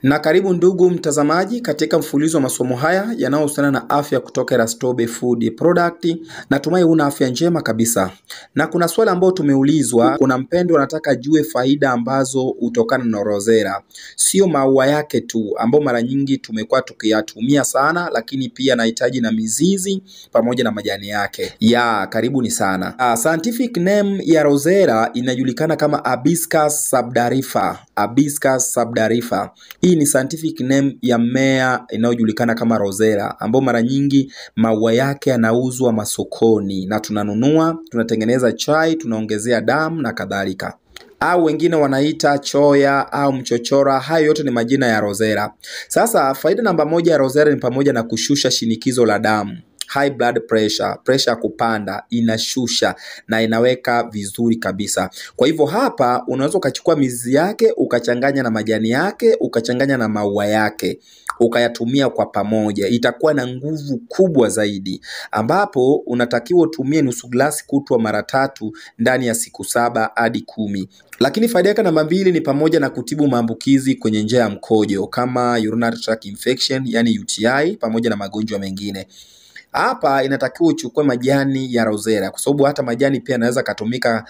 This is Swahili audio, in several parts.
Na karibu ndugu mtazamaji katika mfululizo wa masomo haya yanayohusiana na afya kutoka Erastobe Food Product. Natumai una afya njema kabisa. Na kuna swali ambalo tumeulizwa, kuna mpendwa anataka ajue faida ambazo hutokana na rosella. Sio maua yake tu ambao mara nyingi tumekuwa tukiyatumia sana, lakini pia nahitaji na mizizi pamoja na majani yake. Karibuni sana. Scientific name ya rosella inajulikana kama Hibiscus subdarifa. Hibiscus subdarifa. Hii ni scientific name ya mmea inayojulikana kama rosella, ambao mara nyingi maua yake yanauzwa masokoni na tunanunua, tunatengeneza chai, tunaongezea damu na kadhalika. Au wengine wanaita choya au mchochora. Hayo yote ni majina ya rosella. Sasa faida namba moja ya rosella ni pamoja na kushusha shinikizo la damu. High blood pressure, pressure kupanda, inashusha na inaweka vizuri kabisa. Kwa hivyo hapa unaweza ukachukua mizizi yake, ukachanganya na majani yake, ukachanganya na maua yake, ukayatumia kwa pamoja. Itakuwa na nguvu kubwa zaidi, ambapo unatakiwa utumie nusu glasi kutwa mara 3 ndani ya siku 7 hadi 10. Lakini faida yake namba 2 ni pamoja na kutibu maambukizi kwenye njia ya mkojo kama urinary tract infection, yani UTI, pamoja na magonjwa mengine. Hapa inatakiwa uchukue majani ya rosella, kwa sababu hata majani pia yanaweza kutumika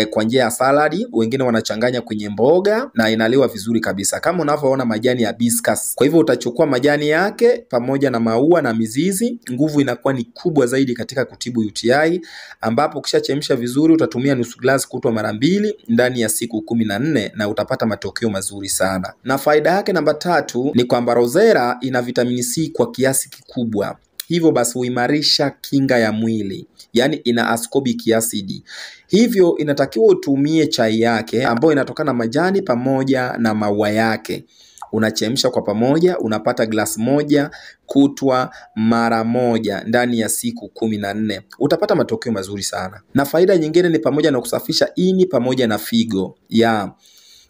kwa njia ya saladi. Wengine wanachanganya kwenye mboga na inaliwa vizuri kabisa kama unavyoona majani ya hibiscus. Kwa hivyo utachukua majani yake pamoja na maua na mizizi, nguvu inakuwa ni kubwa zaidi katika kutibu UTI, ambapo ukishachemsha vizuri utatumia nusu glasi kutwa mara 2 ndani ya siku 14 na utapata matokeo mazuri sana. Na faida yake namba 3 ni kwamba rosella ina vitamini C kwa kiasi kikubwa. Hivyo basi huimarisha kinga ya mwili, yani ina ascorbic acid. Hivyo inatakiwa utumie chai yake ambayo inatokana na majani pamoja na maua yake. Unachemsha kwa pamoja, unapata glasi 1 kutwa mara 1 ndani ya siku 14. Utapata matokeo mazuri sana. Na faida nyingine ni pamoja na kusafisha ini pamoja na figo.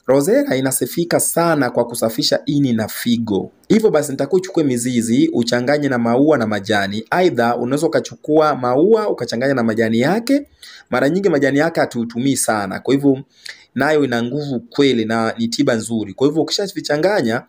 Rosella inasifika sana kwa kusafisha ini na figo. Hivyo basi nitakuwa uchukue mizizi, uchanganye na maua na majani. Aidha unaweza ukachukua maua ukachanganya na majani yake. Mara nyingi majani yake hatutumii sana. Kwa hivyo nayo ina nguvu kweli na ni tiba nzuri. Kwa hivyo ukishavichanganya,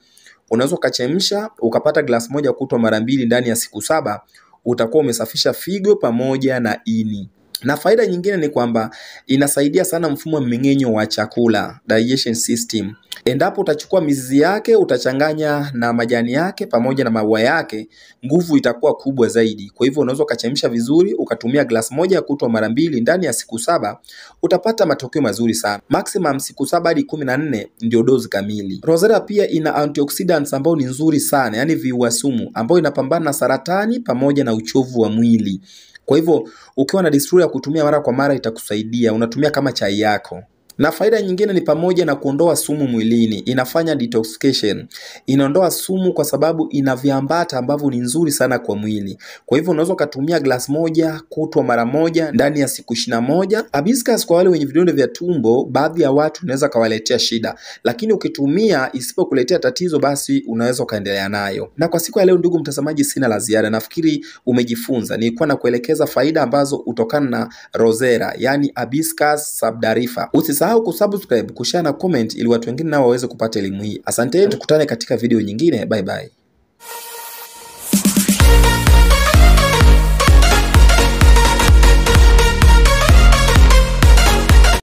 unaweza ukachemsha, ukapata glasi 1 kutwa mara 2 ndani ya siku 7, utakuwa umesafisha figo pamoja na ini. Na faida nyingine ni kwamba inasaidia sana mfumo wa mmeng'enyo wa chakula, digestion system. Endapo utachukua mizizi yake, utachanganya na majani yake pamoja na maua yake, nguvu itakuwa kubwa zaidi. Kwa hivyo unaweza ukachemsha vizuri, ukatumia glasi 1 kutwa mara 2 ndani ya siku 7, utapata matokeo mazuri sana. Maximum siku 7 hadi 14 ndio dozi kamili. Rosella pia ina antioxidants ambao ni nzuri sana, yani viua sumu, ambao inapambana na saratani pamoja na uchovu wa mwili. Kwa hivyo ukiwa na desturi ya kutumia mara kwa mara itakusaidia, unatumia kama chai yako. Na faida nyingine ni pamoja na kuondoa sumu mwilini, inafanya detoxification. Inaondoa sumu kwa sababu ina viambata ambavyo ni nzuri sana kwa mwili. Kwa hivyo unaweza kutumia glasi 1 kutwa mara 1 ndani ya siku 21. Hibiscus kwa wale wenye vidonda vya tumbo, baadhi ya watu unaweza kawaletea shida, lakini ukitumia isipokuletea tatizo, basi unaweza kaendelea nayo. Na kwa siku ya leo ndugu mtazamaji, sina la ziada. Nafikiri umejifunza. Nilikuwa na kuelekeza faida ambazo hutokana na rosella, yani Hibiscus subdarifa. Usisahau kusubscribe, kushare na comment ili watu wengine nao waweze kupata elimu hii. Asante, tukutane katika video nyingine. Bye bye.